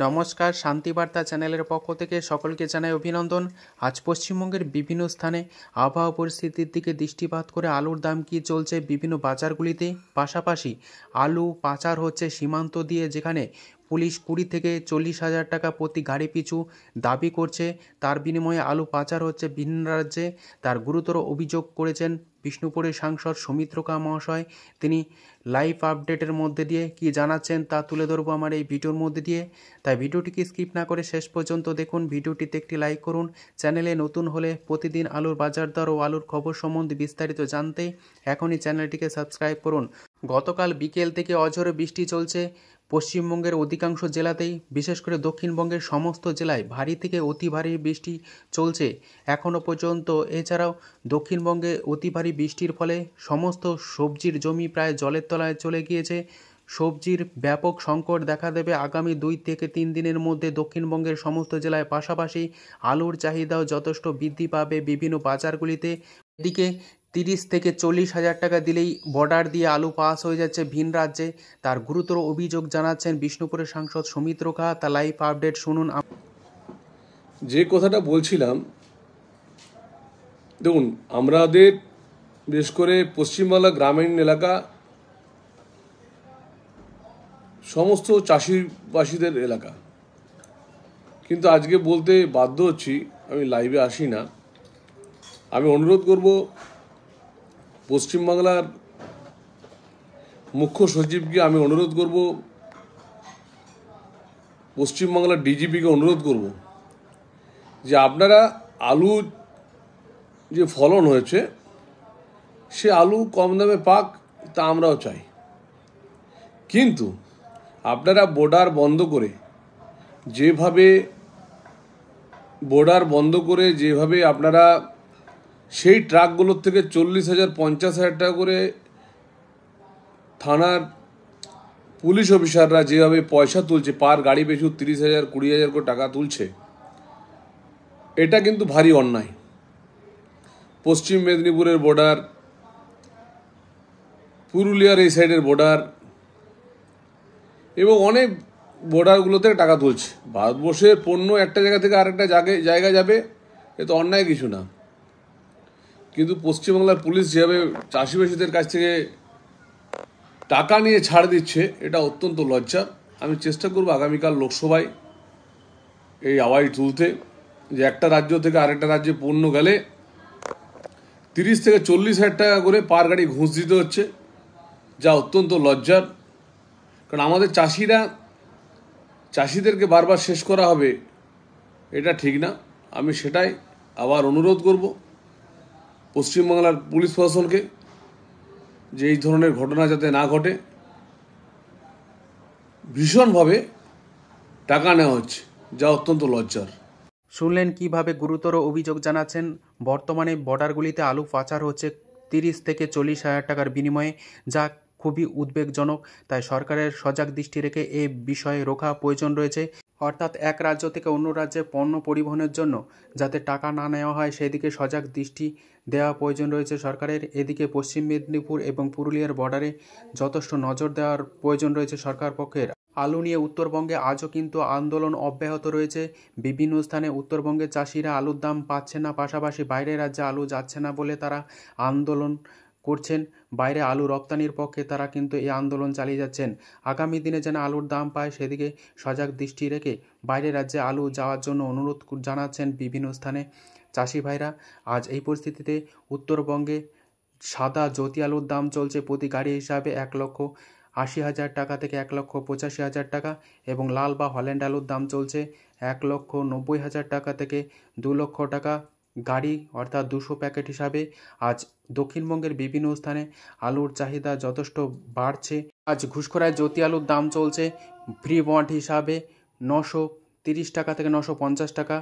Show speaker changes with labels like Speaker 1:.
Speaker 1: নমস্কার, শান্তিবার্তা চ্যানেলের পক্ষ থেকে সকলকে জানাই অভিনন্দন। আজ পশ্চিমবঙ্গের বিভিন্ন স্থানে আবহাওয়া পরিস্থিতির দিকে দৃষ্টিপাত করে আলুর দাম কী চলছে বিভিন্ন বাজারগুলিতে, পাশাপাশি আলু পাচার হচ্ছে সীমান্ত দিয়ে, যেখানে পুলিশ 20 থেকে 40 হাজার টাকা প্রতি গাড়ি পিছু দাবি করছে, তার বিনিময়ে আলু পাচার হচ্ছে ভিন্ন রাজ্যে। তার গুরুতর অভিযোগ করেছেন বিষ্ণুপুরের সাংসদ সৌমিত্রকা মহাশয়। তিনি লাইভ আপডেটের মধ্যে দিয়ে কি জানাচ্ছেন তা তুলে ধরবো আমার এই ভিডিওর মধ্যে দিয়ে, তাই ভিডিওটিকে স্কিপ না করে শেষ পর্যন্ত দেখুন। ভিডিওটিতে একটি লাইক করুন। চ্যানেলে নতুন হলে প্রতিদিন আলুর বাজার দর ও আলুর খবর সম্বন্ধে বিস্তারিত জানতে এখনই চ্যানেলটিকে সাবস্ক্রাইব করুন। গতকাল বিকেল থেকে অঝোরে বৃষ্টি চলছে পশ্চিমবঙ্গের অধিকাংশ জেলাতেই, বিশেষ করে দক্ষিণবঙ্গের সমস্ত জেলায় ভারী থেকে অতি ভারী বৃষ্টি চলছে এখনও পর্যন্ত। এছাড়াও দক্ষিণবঙ্গে অতি ভারী বৃষ্টির ফলে সমস্ত সবজির জমি প্রায় জলের তলায় চলে গিয়েছে। সবজির ব্যাপক সংকট দেখা দেবে আগামী 2 থেকে 3 দিনের মধ্যে দক্ষিণবঙ্গের সমস্ত জেলায়। পাশাপাশি আলুর চাহিদাও যথেষ্ট বৃদ্ধি পাবে বিভিন্ন বাজারগুলিতে। এদিকে 30 থেকে 40 হাজার টাকা দিলেই বর্ডার দিয়ে আলু পাস হয়ে যাচ্ছে ভিন রাজ্যে। তার গুরুতর অভিযোগ জানাচ্ছেন বিষ্ণুপুরের সাংসদ সৌমিত্রকা। তা লাইভ আপডেট শুনুন।
Speaker 2: যে কথাটা বলছিলাম, দেখুন, আমাদের বিশেষ করে পশ্চিমবাংলা গ্রামীণ এলাকা সমস্ত চাষিবাসীদের এলাকা, কিন্তু আজকে বলতে বাধ্য হচ্ছি, আমি লাইভে আসি না। আমি অনুরোধ করব পশ্চিমবাংলার মুখ্য সচিবকে, আমি অনুরোধ করব পশ্চিমবাংলার ডিজিপিকে অনুরোধ করব যে আপনারা আলু যে ফলন হয়েছে সে আলু কম দামে পাক, তা আমরাও চাই। কিন্তু আপনারা বর্ডার বন্ধ করে যেভাবে আপনারা সেই ট্রাকগুলোর থেকে 40,000 50,000 টাকা করে থানার পুলিশ অফিসাররা যেভাবে পয়সা তুলছে, পার গাড়ি পিছু 30,000 20,000 করে টাকা তুলছে, এটা কিন্তু ভারী অন্যায়। পশ্চিম মেদিনীপুরের বর্ডার, পুরুলিয়ার এই সাইডের বর্ডার এবং অনেক বর্ডারগুলোতে টাকা তুলছে। ভারতবর্ষের পণ্য একটা জায়গা থেকে আরেকটা জায়গা যাবে, এ তো অন্যায় কিছু না। কিন্তু পশ্চিমবাংলার পুলিশ যেভাবে চাষিবাসীদের কাছ থেকে টাকা নিয়ে ছাড় দিচ্ছে, এটা অত্যন্ত লজ্জার। আমি চেষ্টা করব আগামীকাল লোকসভায় এই আওয়াজ তুলতে, যে একটা রাজ্য থেকে আরেকটা রাজ্যে পণ্য গেলে 30 থেকে 40,000 টাকা করে পার গাড়ি ঘুষ দিতে হচ্ছে, যা অত্যন্ত লজ্জার। কারণ আমাদের চাষিদেরকে বারবার শেষ করা হবে, এটা ঠিক না। আমি সেটাই আবার অনুরোধ করব পশ্চিমবাংলার পুলিশ প্রশাসনকে, যে এই ধরনের ঘটনা যাতে না ঘটে। ভীষণভাবে টাকা নেওয়া হচ্ছে, যা অত্যন্ত লজ্জার।
Speaker 1: শুনলেন কিভাবে গুরুতর অভিযোগ জানাচ্ছেন। বর্তমানে বর্ডারগুলিতে আলু পাচার হচ্ছে 30 থেকে 40 হাজার টাকার বিনিময়ে, যা খুবই উদ্বেগজনক। তাই সরকারের সজাগ দৃষ্টি রেখে এ বিষয়ে রোখা প্রয়োজন রয়েছে। অর্থাৎ এক রাজ্য থেকে অন্য রাজ্যে পণ্য পরিবহনের জন্য যাতে টাকা না নেওয়া হয়, সেদিকে সজাগ দৃষ্টি দেওয়া প্রয়োজন রয়েছে সরকারের। এদিকে পশ্চিম মেদিনীপুর এবং পুরুলিয়ার বর্ডারে যথেষ্ট নজর দেওয়ার প্রয়োজন রয়েছে সরকার পক্ষের। আলু নিয়ে উত্তরবঙ্গে আজও কিন্তু আন্দোলন অব্যাহত রয়েছে। বিভিন্ন স্থানে উত্তরবঙ্গের চাষিরা আলুর দাম পাচ্ছে না, পাশাপাশি বাইরের রাজ্যে আলু যাচ্ছে না বলে তারা আন্দোলন করছেন। বাইরে আলু রপ্তানির পক্ষে তারা কিন্তু এই আন্দোলন চালিয়ে যাচ্ছেন। আগামী দিনে যেন আলুর দাম পায়, সেদিকে সজাগ দৃষ্টি রেখে বাইরের রাজ্যে আলু যাওয়ার জন্য অনুরোধ জানাচ্ছেন বিভিন্ন স্থানে চাষি ভাইরা। আজ এই পরিস্থিতিতে উত্তরবঙ্গে সাদা জ্যোতি আলুর দাম চলছে প্রতি গাড়ি হিসাবে 1,80,000 টাকা থেকে 1,85,000 টাকা, এবং লাল বা হল্যান্ড আলুর দাম চলছে 1,90,000 টাকা থেকে 2 লক্ষ টাকা গাড়ি, অর্থাৎ 200 প্যাকেট হিসাবে। আজ দক্ষিণবঙ্গের বিভিন্ন স্থানে আলুর চাহিদা যথেষ্ট বাড়ছে। আজ ঘুষখোরায় জ্যোতি আলুর দাম চলছে ফ্রি বন্ড হিসাবে 930 টাকা থেকে 950 টাকা।